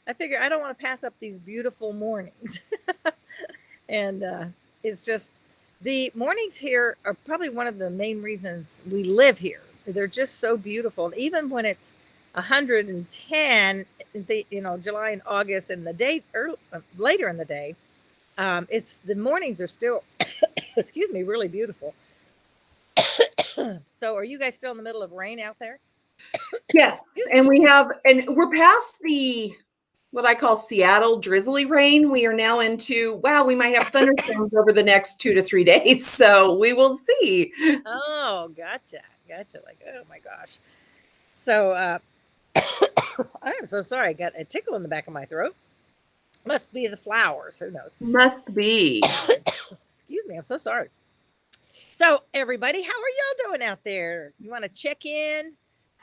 I figure I don't want to pass up these beautiful mornings. And it's just the mornings here are probably one of the main reasons we live here. They're just so beautiful. And even when it's 110, July and August, and the day later in the day, it's the mornings are still, excuse me, really beautiful. So, are you guys still in the middle of rain out there? Yes, and we're past the what I call Seattle drizzly rain. We are now into, wow, we might have thunderstorms over the next 2 to 3 days. So we will see. Oh, gotcha. Gotcha. Like, oh my gosh. So, I'm so sorry. I got a tickle in the back of my throat. Must be the flowers. Who knows? Must be. Excuse me. I'm so sorry. So, everybody, how are y'all doing out there? You want to check in?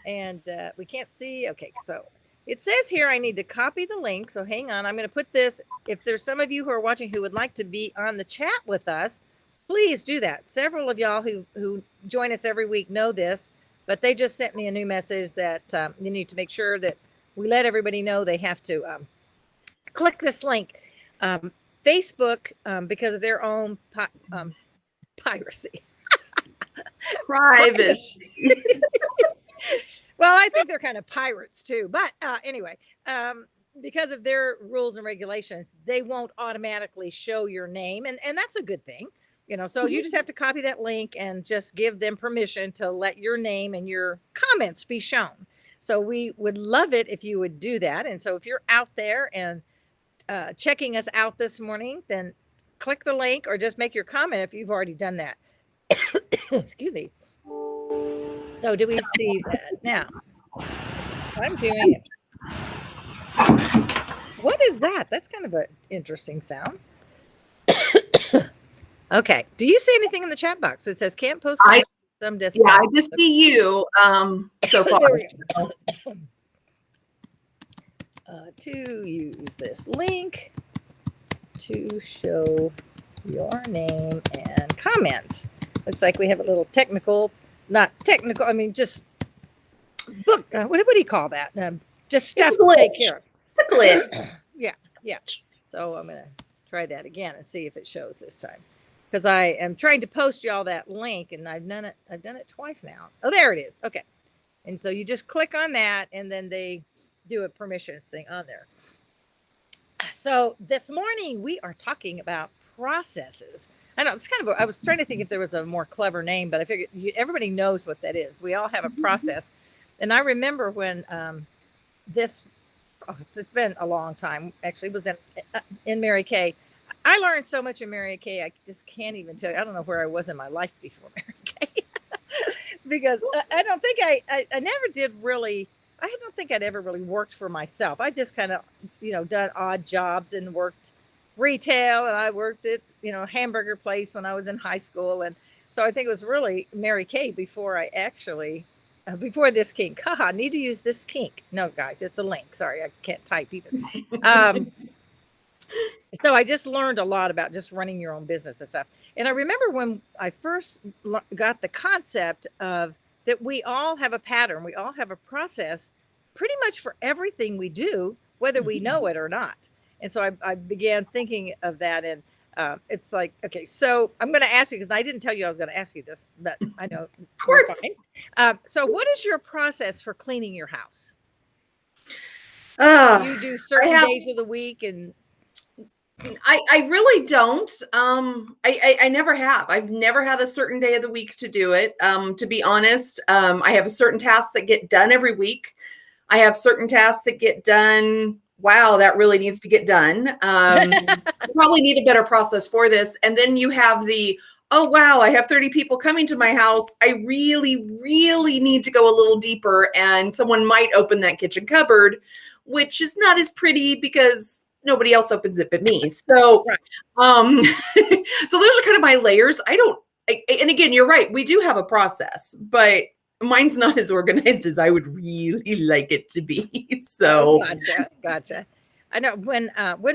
And we can't see. Okay, so it says here I need to copy the link. So hang on. I'm going to put this. If there's some of you who are watching who would like to be on the chat with us, please do that. Several of y'all who join us every week know this, but they just sent me a new message that you need to make sure that we let everybody know they have to click this link. Facebook, because of their own piracy. Privacy. Well, I think they're kind of pirates too. But anyway, because of their rules and regulations, they won't automatically show your name. And that's a good thing. So you just have to copy that link and just give them permission to let your name and your comments be shown. So we would love it if you would do that. And so if you're out there and checking us out this morning, then click the link or just make your comment if you've already done that. Excuse me. So do we see that now? I'm doing it. What is that? That's kind of an interesting sound. Okay. Do you see anything in the chat box? It says can't post some distance. Yeah, I just see you so far. To use this link to show your name and comments. Looks like we have a little not technical, I mean, just book, what do you call that? Just stuff to take care of. It's a glitch. Yeah. So I'm going to try that again and see if it shows this time. Because I am trying to post y'all that link, and I've done it twice now. Oh, there it is. Okay. And so you just click on that, and then they do a permissions thing on there. So this morning we are talking about processes. I know it's kind of, I was trying to think if there was a more clever name, but I figured everybody knows what that is. We all have a process. And I remember when it's been a long time, actually, it was in Mary Kay. I learned so much in Mary Kay, I just can't even tell you. I don't know where I was in my life before Mary Kay. Because I don't think I never did really, I don't think I'd ever really worked for myself. I just kind of, done odd jobs and worked retail, and I worked at, hamburger place when I was in high school. And so I think it was really Mary Kay before I actually, before this kink. Haha, need to use this kink. No, guys, it's a link. Sorry, I can't type either. So I just learned a lot about just running your own business and stuff. And I remember when I first got the concept of that we all have a pattern, we all have a process pretty much for everything we do, whether we know it or not. And so I began thinking of that. And it's like, okay, so I'm going to ask you, because I didn't tell you I was going to ask you this, but I know. Of course. So what is your process for cleaning your house? Do you do certain days of the week? And I really don't. I never have. I've never had a certain day of the week to do it. To be honest, I have a certain tasks that get done every week. I have certain tasks that get done. Wow, that really needs to get done. I probably need a better process for this. And then you have oh, wow, I have 30 people coming to my house. I really, really need to go a little deeper. And someone might open that kitchen cupboard, which is not as pretty because nobody else opens it but me. So, so those are kind of my layers. And again, you're right. We do have a process, but mine's not as organized as I would really like it to be. So gotcha. I know when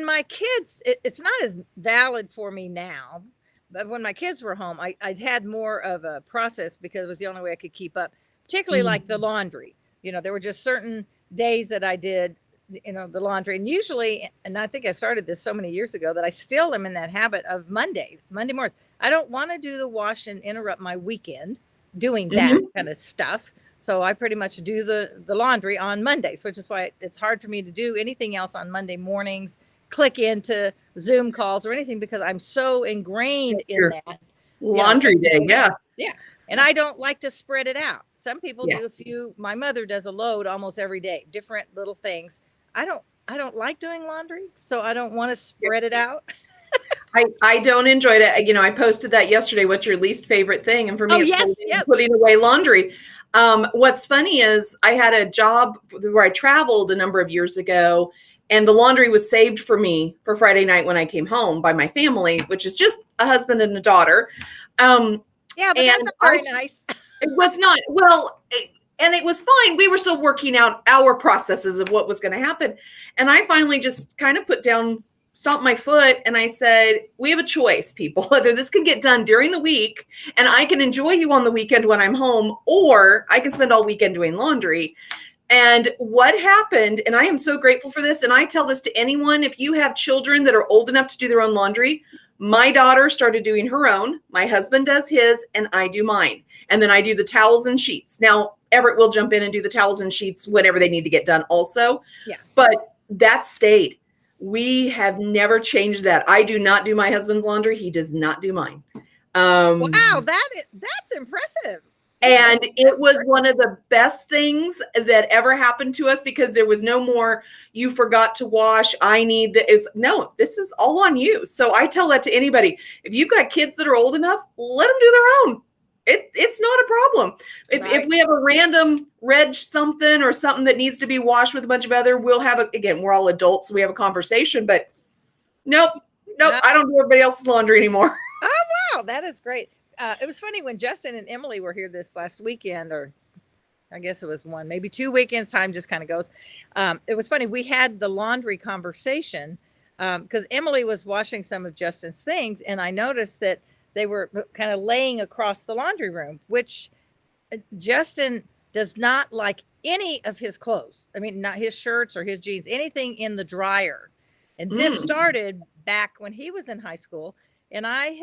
my kids, it's not as valid for me now, but when my kids were home, I'd had more of a process because it was the only way I could keep up, particularly like the laundry. There were just certain days that I did the laundry. And usually, and I think I started this so many years ago that I still am in that habit of Monday morning. I don't want to do the wash and interrupt my weekend doing that kind of stuff. So I pretty much do the laundry on Mondays, which is why it's hard for me to do anything else on Monday mornings, click into Zoom calls or anything, because I'm so ingrained in that. Laundry day. Yeah. Yeah. And I don't like to spread it out. Some people Yeah. do a few. My mother does a load almost every day, different little things. I don't like doing laundry, so I don't want to spread it out. I don't enjoy that. You know, I posted that yesterday. What's your least favorite thing? And for me, it's putting away laundry. What's funny is I had a job where I traveled a number of years ago, and the laundry was saved for me for Friday night when I came home by my family, which is just a husband and a daughter. Yeah, but that's not very nice. It was not. Well, and it was fine. We were still working out our processes of what was going to happen. And I finally just kind of stomped my foot, and I said, we have a choice, people. Whether this can get done during the week and I can enjoy you on the weekend when I'm home, or I can spend all weekend doing laundry. And what happened, and I am so grateful for this, and I tell this to anyone, if you have children that are old enough to do their own laundry, my daughter started doing her own, my husband does his, and I do mine. And then I do the towels and sheets. Now, Everett will jump in and do the towels and sheets whenever they need to get done also. Yeah. But that stayed. We have never changed that. I do not do my husband's laundry. He does not do mine. Wow, that's impressive. And it was one of the best things that ever happened to us, because there was no more, you forgot to wash, no, this is all on you. So I tell that to anybody. If you've got kids that are old enough, let them do their own. It's not a problem. If we have a random reg something or something that needs to be washed with a bunch of other, we'll have again, we're all adults, so we have a conversation, but nope, I don't do everybody else's laundry anymore. Oh, wow. That is great. It was funny when Justin and Emily were here this last weekend, or I guess it was maybe 2 weekends, time just kind of goes. It was funny. We had the laundry conversation because Emily was washing some of Justin's things, and I noticed that they were kind of laying across the laundry room, which Justin does not like any of his clothes. I mean, not his shirts or his jeans, anything in the dryer. And this started back when he was in high school, and I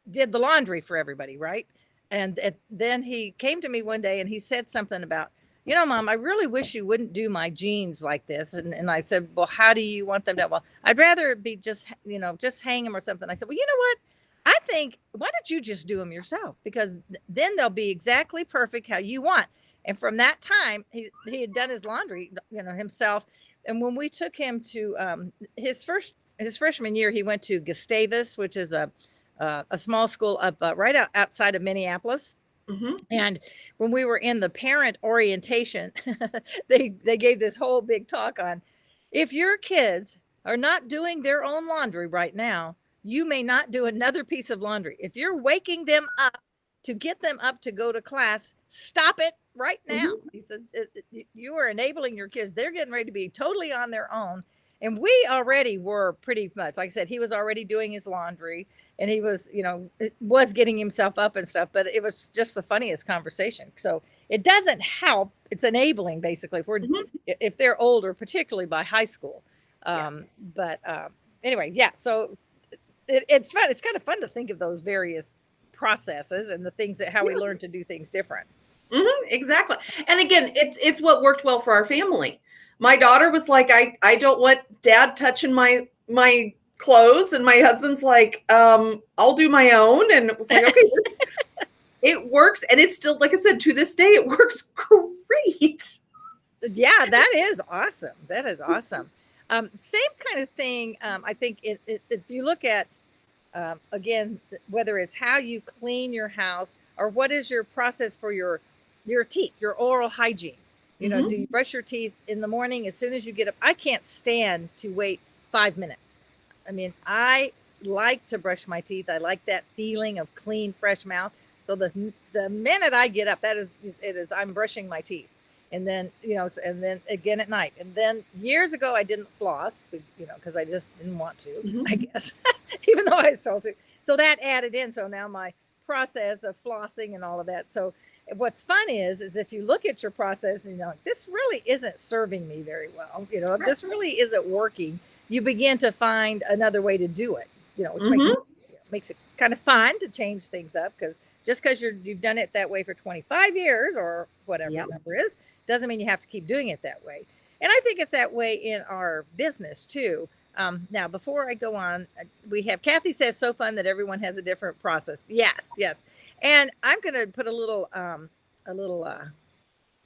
did the laundry for everybody, right? And then he came to me one day and he said something about, Mom, I really wish you wouldn't do my jeans like this. And I said, well, how do you want them to? Well, I'd rather it be just hang them or something. I said, well, you know what? I think, why don't you just do them yourself? Because then they'll be exactly perfect how you want. And from that time, he had done his laundry, himself. And when we took him to his freshman year, he went to Gustavus, which is a small school up right outside of Minneapolis. Mm-hmm. And when we were in the parent orientation, they gave this whole big talk on, if your kids are not doing their own laundry right now, you may not do another piece of laundry. If you're waking them up to get them up to go to class, stop it right now. Mm-hmm. He said, you are enabling your kids. They're getting ready to be totally on their own. And we already were pretty much, like I said, he was already doing his laundry, and he was, was getting himself up and stuff, but it was just the funniest conversation. So it doesn't help. It's enabling, basically, if they're older, particularly by high school. But anyway, yeah. So it's fun. It's kind of fun to think of those various processes and the things how we learn to do things different. Mm-hmm, exactly. And again, it's what worked well for our family. My daughter was like, I don't want dad touching my clothes. And my husband's like, I'll do my own. And it was like, okay, it works. And it's still, like I said, to this day, it works great. Yeah, that is awesome. That is awesome. Same kind of thing. I think if you look at, again, whether it's how you clean your house or what is your process for your teeth, your oral hygiene. Mm-hmm. Do you brush your teeth in the morning as soon as you get up? I can't stand to wait 5 minutes. I mean, I like to brush my teeth. I like that feeling of clean, fresh mouth. So the minute I get up, I'm brushing my teeth. And then, and then again at night. And then years ago, I didn't floss, because I just didn't want to, mm-hmm. I guess, even though I was told to. So that added in. So now my process of flossing and all of that. So what's fun is if you look at your process and you're like, this really isn't serving me very well, if this really isn't working, you begin to find another way to do it, which makes it kind of fun to change things up, because just because you've done it that way for 25 years or whatever the number is, doesn't mean you have to keep doing it that way. And I think it's that way in our business too. Now, before I go on, we have Kathy says, so fun that everyone has a different process. Yes. And I'm going to put a little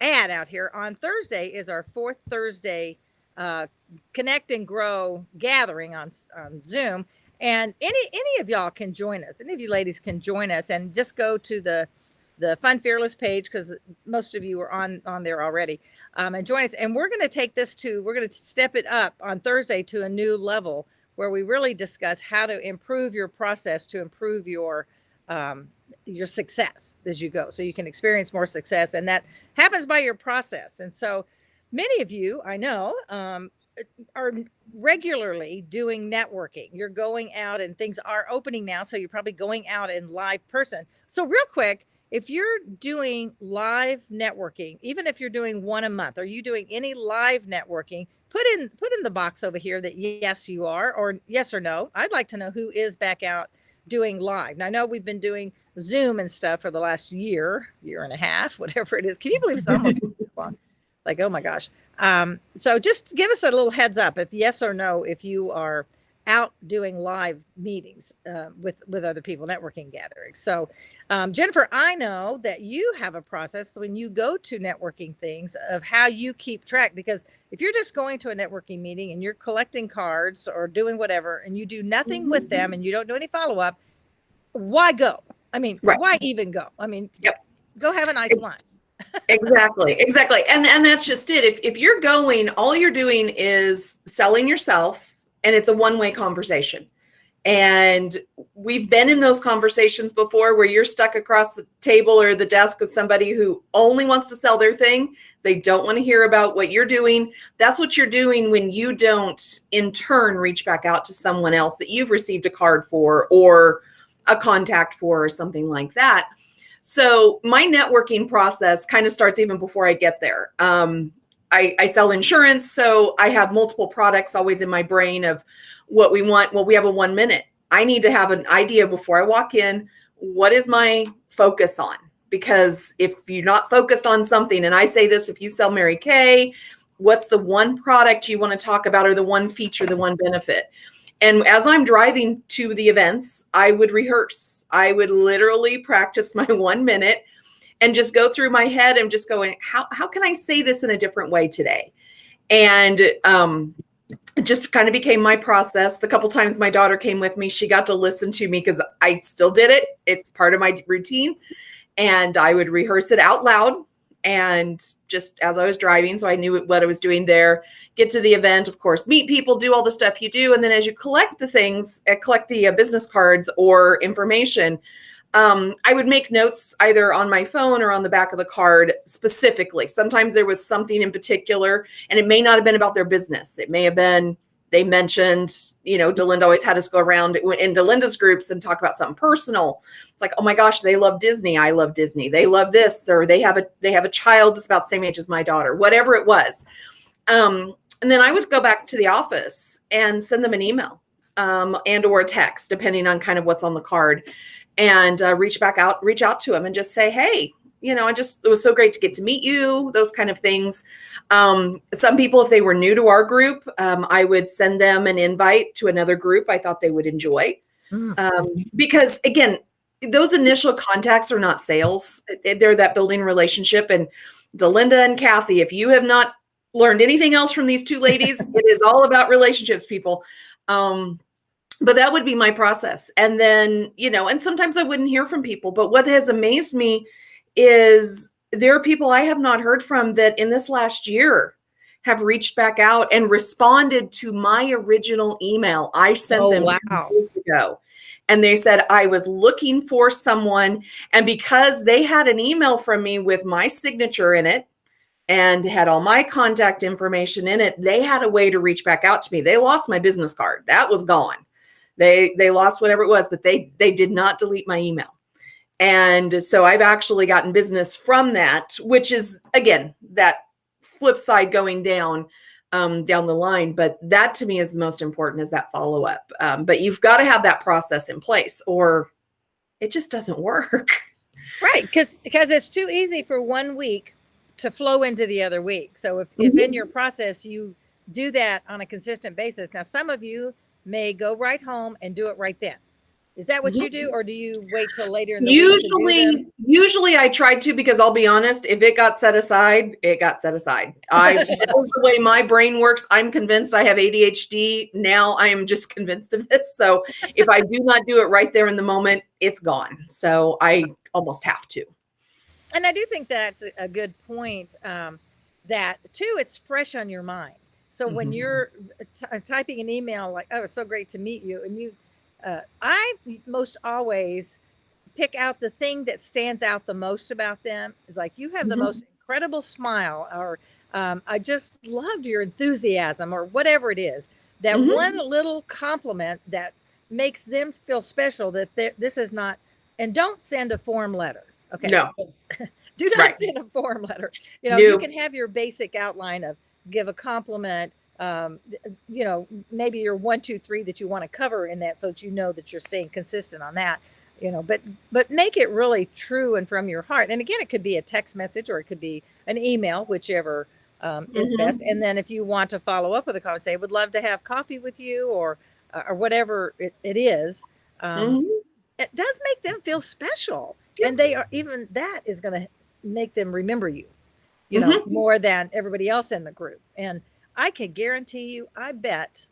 ad out here. On Thursday is our fourth Thursday Connect and Grow gathering on Zoom. And any of y'all can join us. Any of you ladies can join us, and just go to the Fun Fearless page, because most of you are on there already, and join us. And we're going to step it up on Thursday to a new level, where we really discuss how to improve your process to improve your success as you go, so you can experience more success. And that happens by your process. And so many of you, I know, are regularly doing networking. You're going out, and things are opening now, so you're probably going out in live person. So real quick, if you're doing live networking, even if you're doing one a month, are you doing any live networking? Put in the box over here that yes, you are, or yes or no. I'd like to know who is back out doing live. Now, I know we've been doing Zoom and stuff for the last year and a half, whatever it is. Can you believe it's almost long? Like, oh my gosh. So just give us a little heads up, if yes or no, if you are out doing live meetings with other people, networking gatherings. So Jennifer, I know that you have a process when you go to networking things of how you keep track, because if you're just going to a networking meeting and you're collecting cards or doing whatever, and you do nothing with them and you don't do any follow-up, why go? I mean, why even go? I mean, go have a nice lunch. Exactly. And that's just it. If you're going, all you're doing is selling yourself, and it's a one-way conversation. And we've been in those conversations before, where you're stuck across the table or the desk with somebody who only wants to sell their thing. They don't want to hear about what you're doing. That's what you're doing when you don't, in turn, reach back out to someone else that you've received a card for or a contact for or something like that. So my networking process kind of starts even before I get there. I sell insurance, so I have multiple products always in my brain of what we want. Well, we have a 1 minute. I need to have an idea before I walk in. What is my focus on? Because if you're not focused on something, and I say this, if you sell Mary Kay, what's the one product you want to talk about, or the one feature, the one benefit? And as I'm driving to the events, I would rehearse. I would literally practice my 1 minute and just go through my head and just going, how can I say this in a different way today? And it just kind of became my process. The couple times my daughter came with me, she got to listen to me, because I still did it. It's part of my routine. And I would rehearse it out loud, and just as I was driving, so I knew what I was doing there. Get to the event, of course, meet people, do all the stuff you do. And then as you collect the things, collect the business cards or information, I would make notes either on my phone or on the back of the card specifically. Sometimes there was something in particular, and it may not have been about their business. It may have been, they mentioned, Delinda always had us go around in Delinda's groups and talk about something personal. It's like, oh my gosh, they love Disney. I love Disney. They love this, or they have a child that's about the same age as my daughter, whatever it was. And then I would go back to the office and send them an email and or a text, depending on kind of what's on the card. And reach out to them and just say, hey, it was so great to get to meet you, those kind of things. Some people, if they were new to our group, I would send them an invite to another group I thought they would enjoy. Because again, those initial contacts are not sales. They're that building relationship. And Delinda and Kathy, if you have not learned anything else from these two ladies, it is all about relationships, people. But that would be my process. And then, and sometimes I wouldn't hear from people. But what has amazed me is there are people I have not heard from that in this last year have reached back out and responded to my original email I sent them 2 years ago. And they said, I was looking for someone. And because they had an email from me with my signature in it and had all my contact information in it, they had a way to reach back out to me. They lost my business card. That was gone. They lost whatever it was, but they did not delete my email. And so I've actually gotten business from that, which is, again, that flip side going down down the line. But that to me is the most important, is that follow up. But you've got to have that process in place or it just doesn't work. Right. Because it's too easy for one week to flow into the other week. So if in your process you do that on a consistent basis, now some of you may go right home and do it right then. Is that what you do, or do you wait till later in the week to do them? Usually I tried to, because I'll be honest, if it got set aside, it got set aside. The way my brain works, I'm convinced I have ADHD. Now I am just convinced of this. So if I do not do it right there in the moment, it's gone. So I almost have to. And I do think that's a good point. That too, it's fresh on your mind. So when you're typing an email like, "Oh, it's so great to meet you," and I most always pick out the thing that stands out the most about them. Is like, you have the most incredible smile, or I just loved your enthusiasm, or whatever it is. That one little compliment that makes them feel special, that this is not, and don't send a form letter. Okay. No. Do not send a form letter. You know, you can have your basic outline of give a compliment, you know, maybe your 1, 2, 3 that you want to cover in that, so that you know that you're staying consistent on that, you know, but make it really true and from your heart. And again, it could be a text message or it could be an email, whichever is best. And then if you want to follow up with a call, say, would love to have coffee with you, or whatever it is. It does make them feel special. And they are, even that is going to make them remember you, you know, more than everybody else in the group. And I can guarantee you, I bet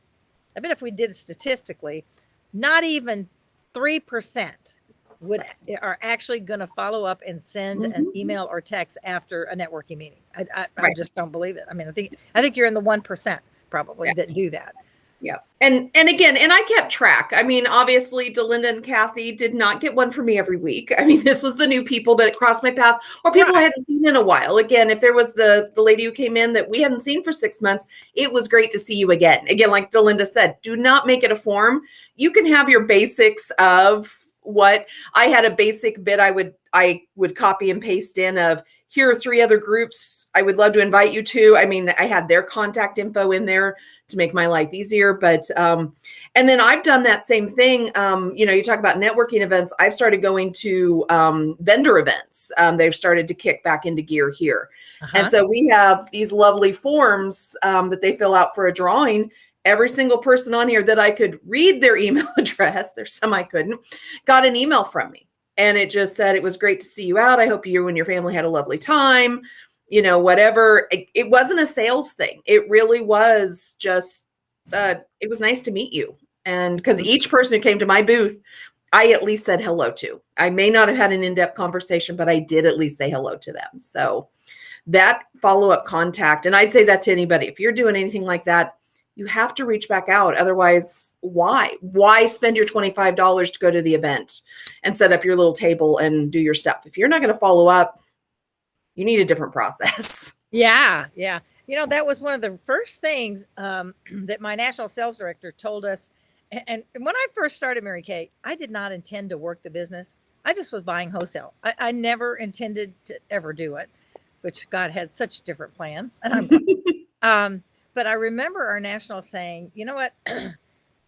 if we did it statistically, not even 3% are actually going to follow up and send an email or text after a networking meeting. I just don't believe it. I mean, I think you're in the 1% probably that do that. Yeah. And again, and I kept track. I mean, obviously Delinda and Kathy did not get one for me every week. I mean, this was the new people that crossed my path, or people I hadn't seen in a while. Again, if there was the lady who came in that we hadn't seen for 6 months, it was great to see you again. Again, like Delinda said, do not make it a form. You can have your basics of what I had, a basic bit I would copy and paste in of, here are 3 other groups I would love to invite you to. I mean, I had their contact info in there to make my life easier. But, and then I've done that same thing. You know, you talk about networking events. I've started going to vendor events. They've started to kick back into gear here. And so we have these lovely forms that they fill out for a drawing. Every single person on here that I could read their email address, there's some I couldn't, got an email from me. And it just said, it was great to see you out. I hope you and your family had a lovely time. You know, whatever. It wasn't a sales thing. It really was just, it was nice to meet you. And because each person who came to my booth, I at least said hello to. I may not have had an in-depth conversation, but I did at least say hello to them. So that follow-up contact, and I'd say that to anybody, if you're doing anything like that, you have to reach back out. Otherwise, why spend your $25 to go to the event and set up your little table and do your stuff? If you're not going to follow up, you need a different process. Yeah. Yeah. You know, that was one of the first things that my national sales director told us. And when I first started Mary Kay, I did not intend to work the business. I just was buying wholesale. I never intended to ever do it, which God had such a different plan. And I'm but I remember our national saying, you know what,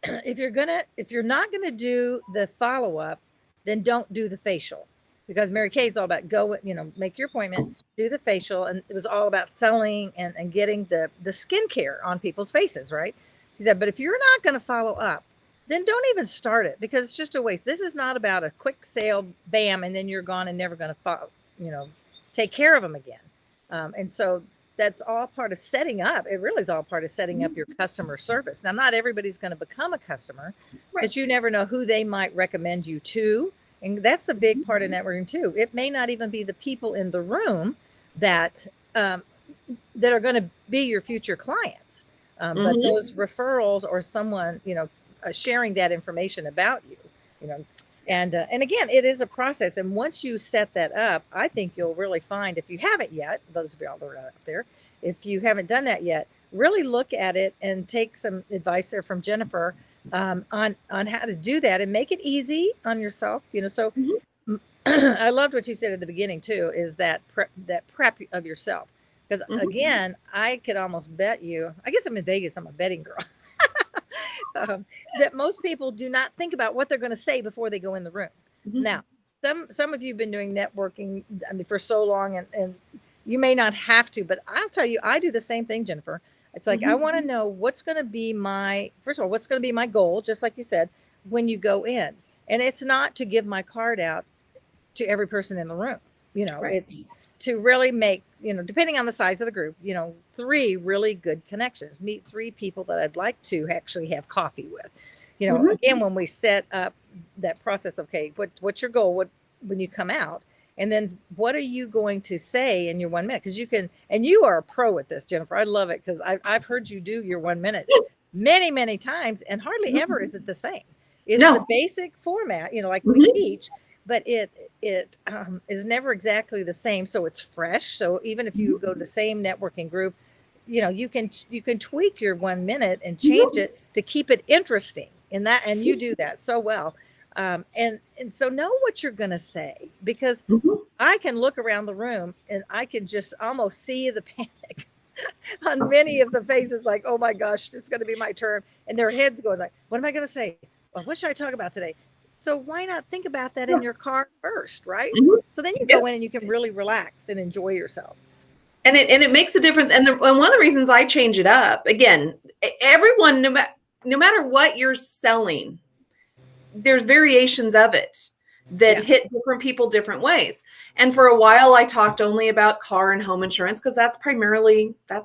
if you're not gonna do the follow-up, then don't do the facial. Because Mary Kay is all about go, you know, make your appointment, do the facial. And it was all about selling and getting the skincare on people's faces, right? She said, but if you're not going to follow up, then don't even start it, because it's just a waste. This is not about a quick sale, bam, and then you're gone and never going to, you know, take care of them again. And so that's all part of setting up. It really is all part of setting up your customer service. Now, not everybody's going to become a customer, but you never know who they might recommend you to. And that's a big part of networking too. It may not even be the people in the room that are going to be your future clients, but those referrals or someone, you know, sharing that information about you, you know, and again, it is a process. And once you set that up, I think you'll really find, if you haven't yet, those of y'all that are out there, if you haven't done that yet, really look at it and take some advice there from Jennifer on how to do that and make it easy on yourself. You know, so I loved what you said at the beginning too, is that prep of yourself. Because again, I could almost bet you, I guess I'm in Vegas, I'm a betting girl, that most people do not think about what they're going to say before they go in the room. Now, some of you have been doing networking, I mean, for so long, and you may not have to, but I'll tell you, I do the same thing, Jennifer. It's like, I want to know what's going to be first of all, what's going to be my goal, just like you said, when you go in. And it's not to give my card out to every person in the room. It's to really make, depending on the size of the group, 3 really good connections, meet 3 people that I'd like to actually have coffee with. Again, when we set up that process, okay, what's your goal? When you come out, and then what are you going to say in your 1 minute? Because you can, and you are a pro at this, Jennifer. I love it because I've heard you do your 1 minute many, many times, and hardly ever is it the same. It's the basic format, like we teach, but it is never exactly the same. So it's fresh. So even if you go to the same networking group, you can tweak your 1 minute and change it to keep it interesting in that. And you do that so well. And so know what you're going to say, because I can look around the room and I can just almost see the panic on many of the faces, like, oh my gosh, it's going to be my turn. And their heads going like, what am I going to say? Well, what should I talk about today? So why not think about that in your car first, right? So then you go in and you can really relax and enjoy yourself. And it makes a difference. And one of the reasons I change it up, again, everyone, no matter what you're selling, there's variations of it that hit different people different ways. And for a while, I talked only about car and home insurance because that's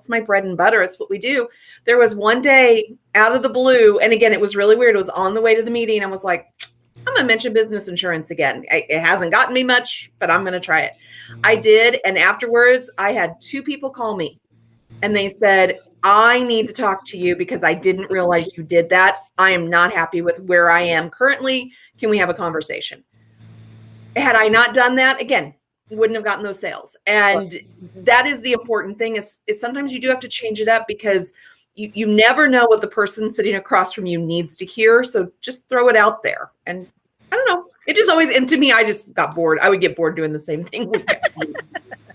my bread and butter. It's what we do. There was one day out of the blue, and again, it was really weird. It was on the way to the meeting. I was like, I'm going to mention business insurance again. It hasn't gotten me much, but I'm going to try it. I did. And afterwards, I had 2 people call me and they said, I need to talk to you because I didn't realize you did that. I am not happy with where I am currently. Can we have a conversation? Had I not done that, again, wouldn't have gotten those sales. And that is the important thing is sometimes you do have to change it up because you never know what the person sitting across from you needs to hear. So just throw it out there. And I don't know. It just always, and to me, I just got bored. I would get bored doing the same thing.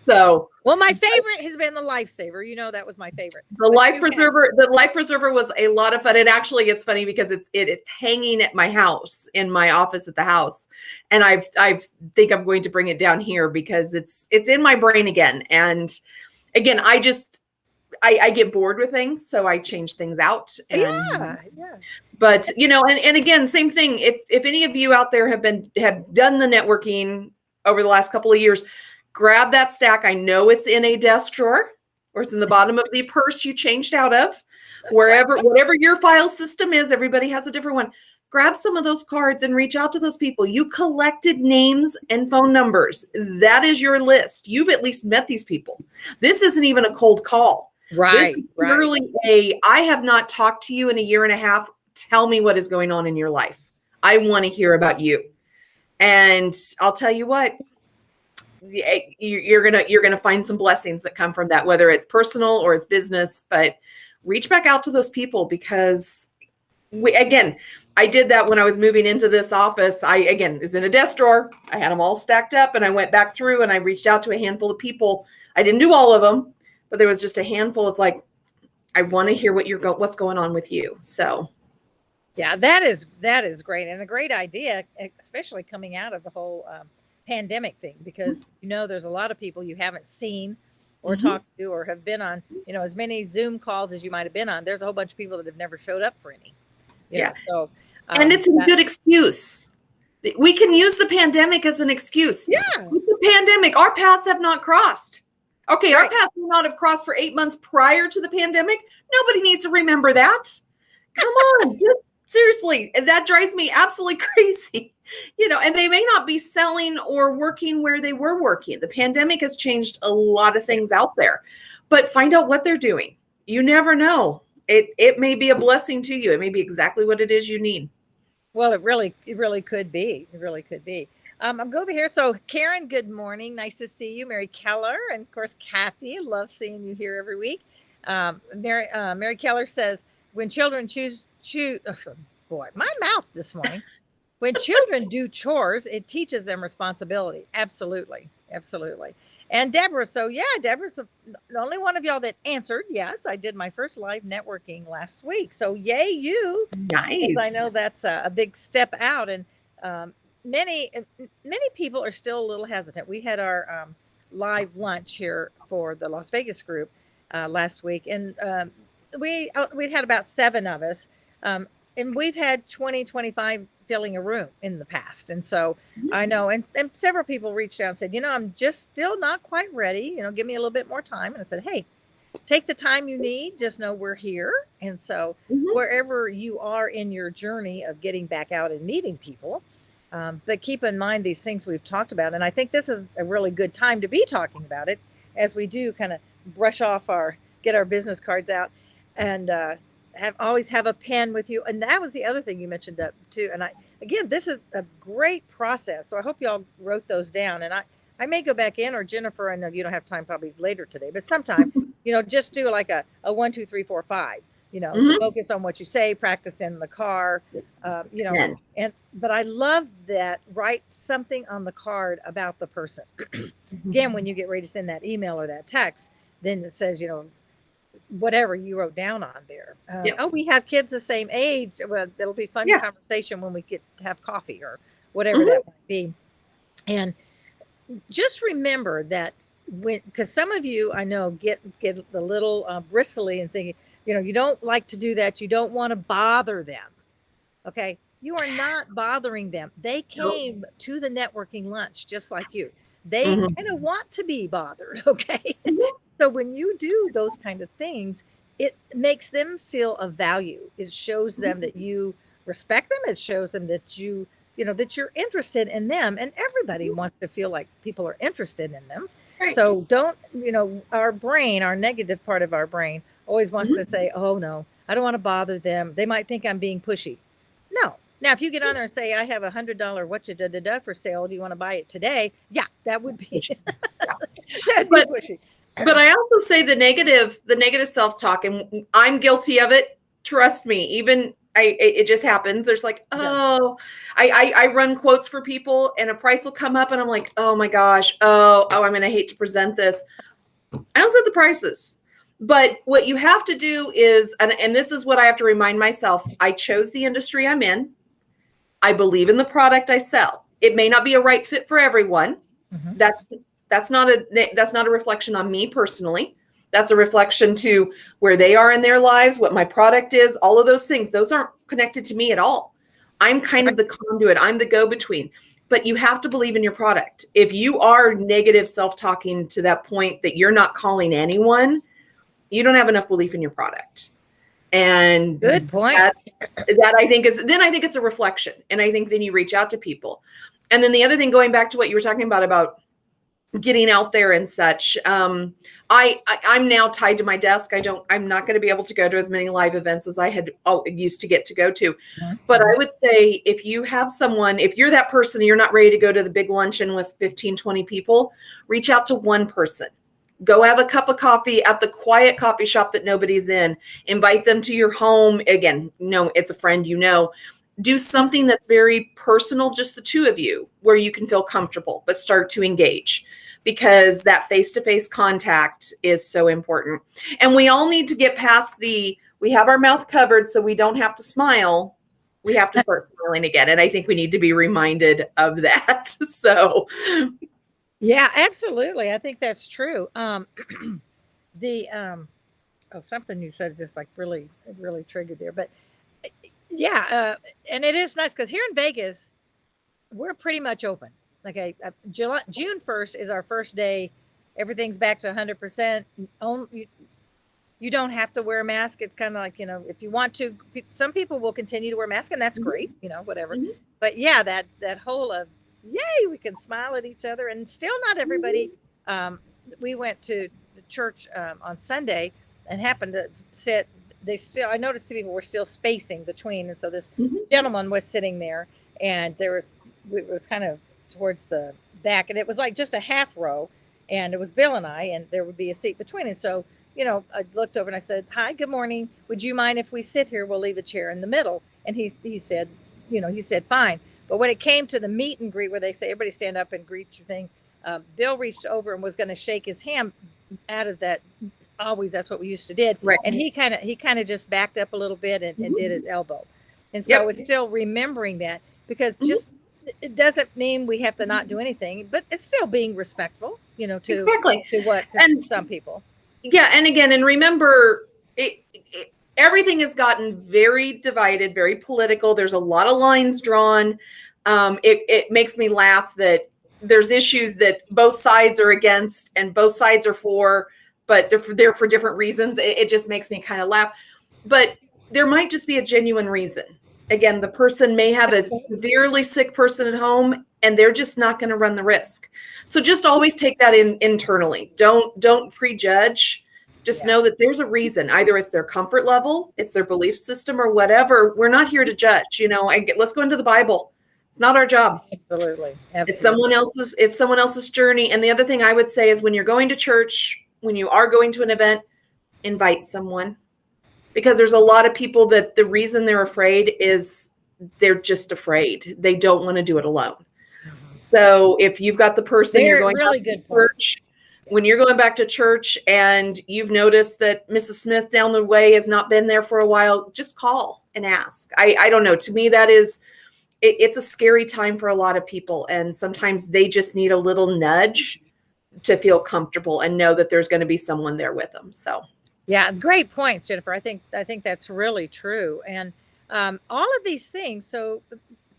So, well, my favorite has been the Lifesaver. That was my favorite. The Life Preserver was a lot of fun. And actually, it's funny because it's hanging at my house in my office at the house, and I think I'm going to bring it down here because it's in my brain again. And again, I get bored with things, so I change things out. And, yeah. But and again, same thing. If any of you out there have done the networking over the last couple of years, grab that stack. I know it's in a desk drawer or it's in the bottom of the purse you changed out of, whatever your file system is. Everybody has a different one. Grab some of those cards and reach out to those people. You collected names and phone numbers. That is your list. You've at least met these people. This isn't even a cold call. Right. This is literally I have not talked to you in a year and a half. Tell me what is going on in your life. I want to hear about you. And I'll tell you what, you're gonna find some blessings that come from that, whether it's personal or it's business. But reach back out to those people because I did that when I was moving into this office. It was in a desk drawer. I had them all stacked up, and I went back through and I reached out to a handful of people. I didn't do all of them, but there was just a handful. It's like, I want to hear what's going on with you. So. Yeah, that is great, and a great idea, especially coming out of the whole pandemic thing, because there's a lot of people you haven't seen or talked to or have been on as many Zoom calls as you might have been on. There's a whole bunch of people that have never showed up for any. So and it's a good excuse. We can use the pandemic as an excuse. Yeah, with the pandemic, our paths have not crossed. Okay, our paths may not have crossed for 8 months prior to the pandemic. Nobody needs to remember that. Come on, seriously, that drives me absolutely crazy. And they may not be selling or working where they were working. The pandemic has changed a lot of things out there, but find out what they're doing. You never know. It may be a blessing to you. It may be exactly what it is you need. Well, it really could be. It really could be. I'm going over here. So Karen, good morning. Nice to see you. Mary Keller. And of course, Kathy, love seeing you here every week. Mary Keller says, when children choose, oh, boy, my mouth this morning. when children do chores, it teaches them responsibility. Absolutely. Absolutely. And Deborah, so yeah, Deborah's the only one of y'all that answered. Yes, I did my first live networking last week. So yay, you. Because I Nice. know that's a big step out. And um, many people are still a little hesitant. We had our live lunch here for the Las Vegas group last week. And we had about 7 of us. And we've had 20, 25 filling a room in the past. And so I know, and several people reached out and said, I'm just still not quite ready, give me a little bit more time. And I said, hey, take the time you need. Just know we're here. And so Mhm. wherever you are in your journey of getting back out and meeting people, but keep in mind these things we've talked about. And I think this is a really good time to be talking about it as we do kind of get our business cards out and, always have a pen with you. And that was the other thing you mentioned too. And again, this is a great process. So I hope y'all wrote those down. And I may go back in, or Jennifer, I know you don't have time probably later today, but sometime, just do like a 1, 2, 3, 4, 5, Mhm. focus on what you say, practice in the car, Amen. but I love that. Write something on the card about the person. Again, when you get ready to send that email or that text, then it says, whatever you wrote down on there. Yep. Oh, we have kids the same age. Well, it'll be fun Yeah. conversation when we get to have coffee or whatever that might be. And just remember that because some of you I know get a little bristly and thinking, you don't like to do that. You don't want to bother them. Okay. You are not bothering them. They came to the networking lunch just like you. They kind of want to be bothered. Okay. So when you do those kind of things, it makes them feel of value. It shows them that you respect them. It shows them that that you're interested in them, and everybody wants to feel like people are interested in them. Right. So don't, our brain, our negative part of our brain always wants to say, oh no, I don't want to bother them. They might think I'm being pushy. No. Now, if you get on there and say, I have $100 what you da for sale, do you want to buy it today? Yeah, that would be, that'd be pushy. But I also say the negative self-talk, and I'm guilty of it. Trust me, even it just happens. There's like, oh, I run quotes for people and a price will come up and I'm like, oh my gosh, I'm going to hate to present this. I don't set the prices. But what you have to do is, and this is what I have to remind myself, I chose the industry I'm in. I believe in the product I sell. It may not be a right fit for everyone. That's not a reflection on me personally. That's a reflection to where they are in their lives, what my product is, all of those things. Those aren't connected to me at all. I'm kind of the conduit. I'm the go-between. But you have to believe in your product. If you are negative self-talking to that point that you're not calling anyone, you don't have enough belief in your product. And good point. That I think it's a reflection. And I think then you reach out to people. And then the other thing, going back to what you were talking about getting out there and such, I'm now tied to my desk. I'm not going to be able to go to as many live events as I had used to get to go to. But I would say if you have someone, if you're that person and you're not ready to go to the big luncheon with 15, 20 people, reach out to one person. Go have a cup of coffee at the quiet coffee shop that nobody's in. Invite them to your home. Again, no, it's a friend, do something that's very personal, just the two of you, where you can feel comfortable, but start to engage, because that face-to-face contact is so important. And we all need to get past we have our mouth covered so we don't have to smile. We have to start smiling again. And I think we need to be reminded of that. So yeah, absolutely. I think that's true. Something you said just like really triggered there, but yeah. And it is nice because here in Vegas, we're pretty much open. Like June 1st is our first day. Everything's back to 100%. You don't have to wear a mask. It's kind of like, if you want to, some people will continue to wear masks, and that's great, whatever. But yeah, that whole of, yay, we can smile at each other, and still not everybody. We went to church on Sunday and happened to sit. I noticed people were still spacing between. And so this gentleman was sitting there, and it was kind of towards the back, and it was like just a half row, and it was Bill and I, and there would be a seat between. And so, I looked over and I said, hi, good morning. Would you mind if we sit here? We'll leave a chair in the middle. And he said, he said, fine. But when it came to the meet and greet, where they say everybody stand up and greet your thing, Bill reached over and was going to shake his hand out of that. Always, that's what we used to did. Right. And he kind of just backed up a little bit and did his elbow. And so Yep. it's still remembering that, because just it doesn't mean we have to not do anything, but it's still being respectful, to Exactly. to what And some people. Yeah, and again, and remember, everything has gotten very divided, very political. There's a lot of lines drawn. It makes me laugh that there's issues that both sides are against and both sides are for, but they're for different reasons. It just makes me kind of laugh. But there might just be a genuine reason. Again, the person may have a severely sick person at home and they're just not going to run the risk. So just always take that in internally. Don't prejudge. Just know that there's a reason. Either it's their comfort level, it's their belief system, or whatever. We're not here to judge. Let's go into the Bible. It's not our job. Absolutely. It's someone else's journey. And the other thing I would say is, when you're going to church, when you are going to an event, invite someone. Because there's a lot of people that the reason they're afraid is they're just afraid. They don't want to do it alone. So if you've got the person you're going really to good church, when you're going back to church and you've noticed that Mrs. Smith down the way has not been there for a while, just call and ask. I don't know. To me, it's a scary time for a lot of people. And sometimes they just need a little nudge to feel comfortable and know that there's going to be someone there with them. So. Yeah, great points, Jennifer. I think that's really true. And all of these things. So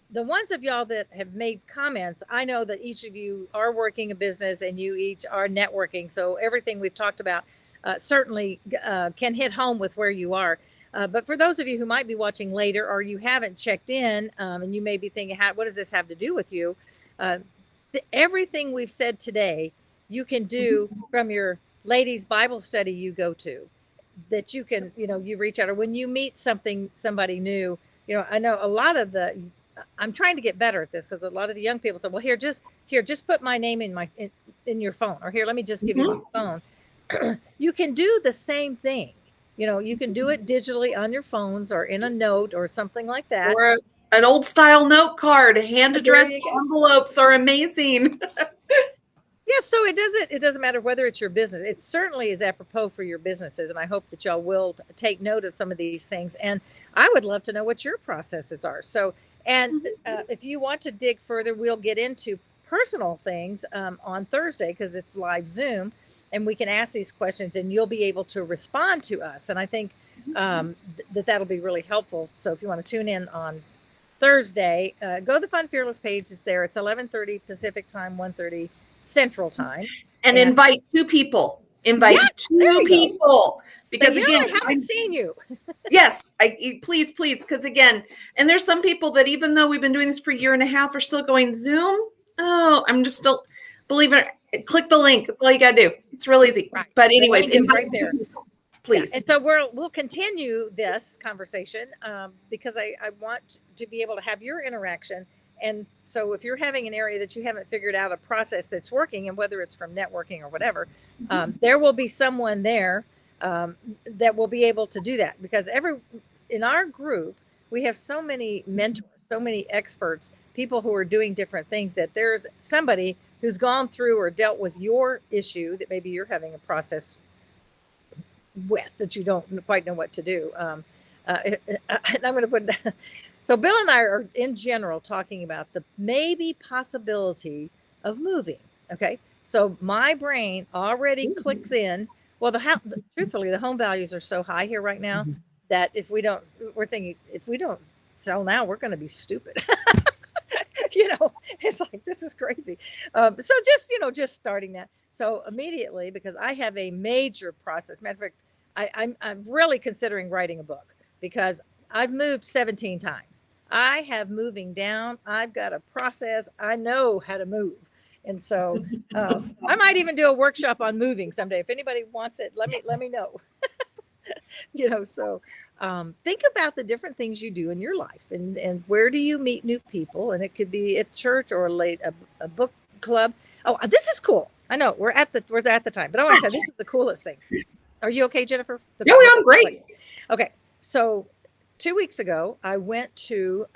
the ones of y'all that have made comments, I know that each of you are working a business and you each are networking. So everything we've talked about certainly can hit home with where you are. But for those of you who might be watching later, or you haven't checked in, and you may be thinking, what does this have to do with you? Everything we've said today, you can do from your ladies' Bible study you go to. That you can, you reach out, or when you meet somebody new, I know a lot of I'm trying to get better at this, because a lot of the young people say, well, just put my name in your phone, or here, let me just give you my phone. You can do the same thing. You can do it digitally on your phones or in a note or something like that. Or an old style note card. Hand addressed envelopes are amazing. Yeah, so it doesn't matter whether it's your business. It certainly is apropos for your businesses, and I hope that y'all will take note of some of these things. And I would love to know what your processes are. So, and if you want to dig further, we'll get into personal things on Thursday, because it's live Zoom, and we can ask these questions, and you'll be able to respond to us. And I think that'll be really helpful. So if you want to tune in on Thursday, go to the Fun Fearless page. It's there. It's 11:30 Pacific time, 1:30 Central time, and invite two people. Invite two people, because again, I haven't seen you. Yes, please, because again, and there's some people that, even though we've been doing this for a year and a half, are still going Zoom. Oh, I'm just still, believe it. Click the link. That's all you gotta do. It's real easy. Right. But anyways, right there, please. Yeah. And so we'll continue this conversation because I want to be able to have your interaction. And so if you're having an area that you haven't figured out a process that's working, and whether it's from networking or whatever, there will be someone there that will be able to do that, because in our group, we have so many mentors, so many experts, people who are doing different things, that there's somebody who's gone through or dealt with your issue that maybe you're having a process with that you don't quite know what to do. And I'm going to put that. So Bill and I are in general talking about the maybe possibility of moving. Okay. So my brain already clicks in. Well, truthfully, the home values are so high here right now that we're thinking, if we don't sell now, we're going to be stupid. It's like, this is crazy. So just starting that. So immediately, because I have a major process. Matter of fact, I'm really considering writing a book, because I've moved 17 times. I have moving down. I've got a process. I know how to move. And so I might even do a workshop on moving someday. If anybody wants it, let me know. So think about the different things you do in your life, and where do you meet new people? And it could be at church or a book club. Oh, this is cool. I know we're at the time, but I want to say this is the coolest thing. Are you okay, Jennifer? Yeah, I'm great. Okay. So 2 weeks ago, I went to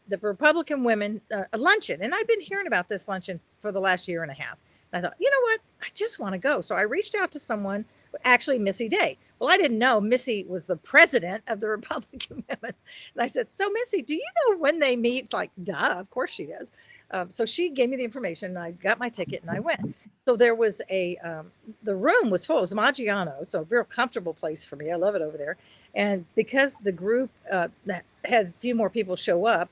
the Republican women a luncheon, and I've been hearing about this luncheon for the last year and a half. And I thought, you know what? I just want to go. So I reached out to someone, actually Missy Day. Well, I didn't know Missy was the president of the Republican women. And I said, so Missy, do you know when they meet? It's like, duh, of course she does. So she gave me the information, and I got my ticket and I went. So there was the room was full. It was Maggiano, so a real comfortable place for me. I love it over there. And because the group that had a few more people show up,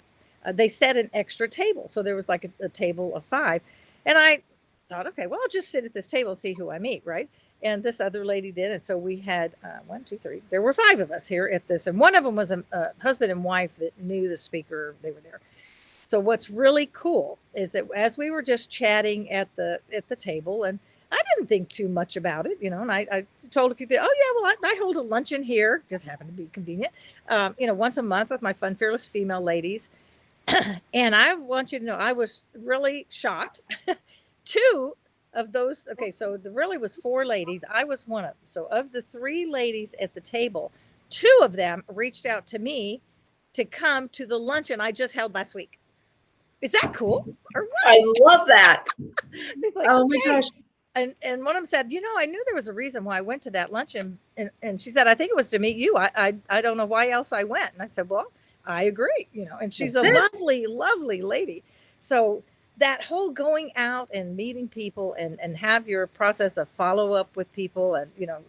they set an extra table. So there was like a table of 5. And I thought, okay, well, I'll just sit at this table and see who I meet, right? And this other lady did. And so we had 1, 2, 3. There were 5 of us here at this. And one of them was a husband and wife that knew the speaker. They were there. So what's really cool is that as we were just chatting at the table, and I didn't think too much about it, you know, and I told a few people, oh yeah, well, I hold a luncheon here, just happened to be convenient, you know, once a month with my Fun Fearless female ladies. And I want you to know, I was really shocked. 2 of those, okay, so there really was 4 ladies. I was one of them. So of the 3 ladies at the table, 2 of them reached out to me to come to the luncheon I just held last week. Is that cool? Or what? I love that. It's like, Oh okay. my gosh. And one of them said, you know, I knew there was a reason why I went to that luncheon. And she said, I think it was to meet you. I don't know why else I went. And I said, well, I agree, you know, and she's a lovely, lovely lady. So that whole going out and meeting people and have your process of follow up with people. And, you know,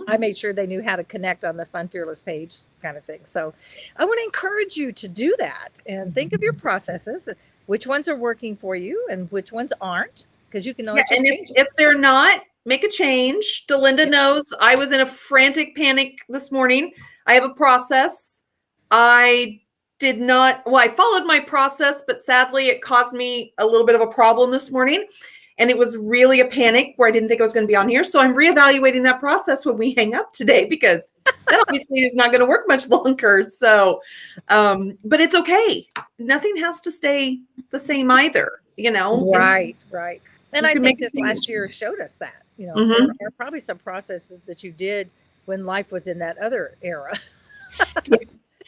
I made sure they knew how to connect on the Fun Fearless page kind of thing. So I want to encourage you to do that and think of your processes, which ones are working for you and which ones aren't, because you can always and if they're not, make a change. Delinda knows I was in a frantic panic this morning. I have a process. I did not, well, I followed my process, but sadly it caused me a little bit of a problem this morning. And it was really a panic where I didn't think I was going to be on here. So I'm reevaluating that process when we hang up today, because that obviously is not going to work much longer. So, but it's okay. Nothing has to stay the same either, you know? Right. And I think this last year showed us that, you know, there are probably some processes that you did when life was in that other era,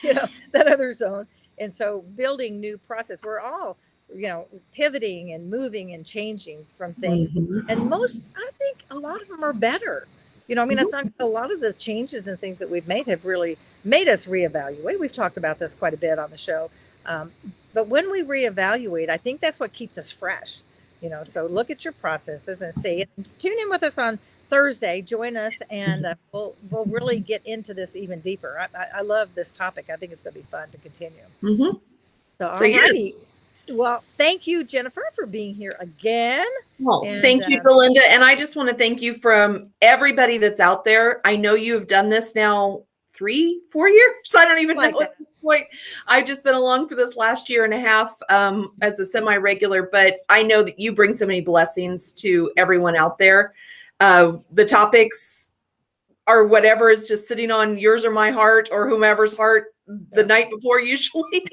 you know, that other zone. And so building new process, we're all, you know, pivoting and moving and changing from things. And I think a lot of them are better. You know, I mean, I think a lot of the changes and things that we've made have really made us reevaluate. We've talked about this quite a bit on the show. But when we reevaluate, I think that's what keeps us fresh. You know, so look at your processes and see it. Tune in with us on Thursday. Join us, and we'll really get into this even deeper. I love this topic. I think it's going to be fun to continue. So, all righty. Well, thank you, Jennifer, for being here again. Well, thank you, Delinda. And I just want to thank you from everybody that's out there. I know you've done this now 3-4 years. I don't even know at this point. I've just been along for this last year and a half as a semi-regular, but I know that you bring so many blessings to everyone out there. The topics are whatever is just sitting on yours or my heart or whomever's heart the night before usually.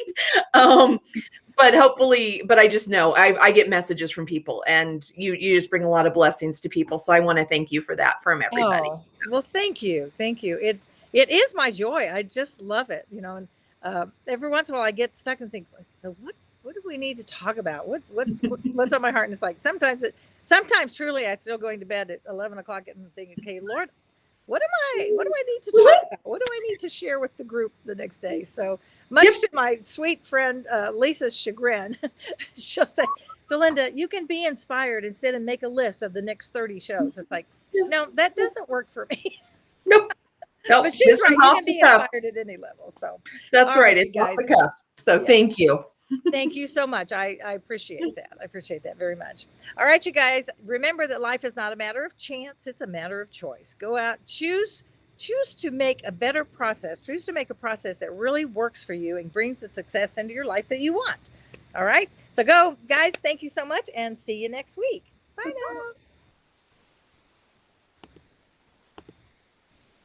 But hopefully, but I just know I get messages from people, and you just bring a lot of blessings to people. So I want to thank you for that from everybody. Oh, well, thank you. It is my joy. I just love it. You know, and every once in a while I get stuck and think, so what do we need to talk about? What's on my heart? And it's like, sometimes truly I still going to bed at 11 o'clock and thinking, okay, Lord, what do I need to talk about? What do I need to share with the group the next day? So much to my sweet friend Lisa's chagrin, she'll say, Delinda, you can be inspired instead of make a list of the next 30 shows. It's like, no, that doesn't work for me. Nope. But she's right. You can be inspired at any level. So that's right. It's off the cuff. So thank you. Thank you so much. I appreciate that. I appreciate that very much. All right, you guys, remember that life is not a matter of chance. It's a matter of choice. Go out, choose to make a better process. Choose to make a process that really works for you and brings the success into your life that you want. All right. So go, guys. Thank you so much, and see you next week. Bye now.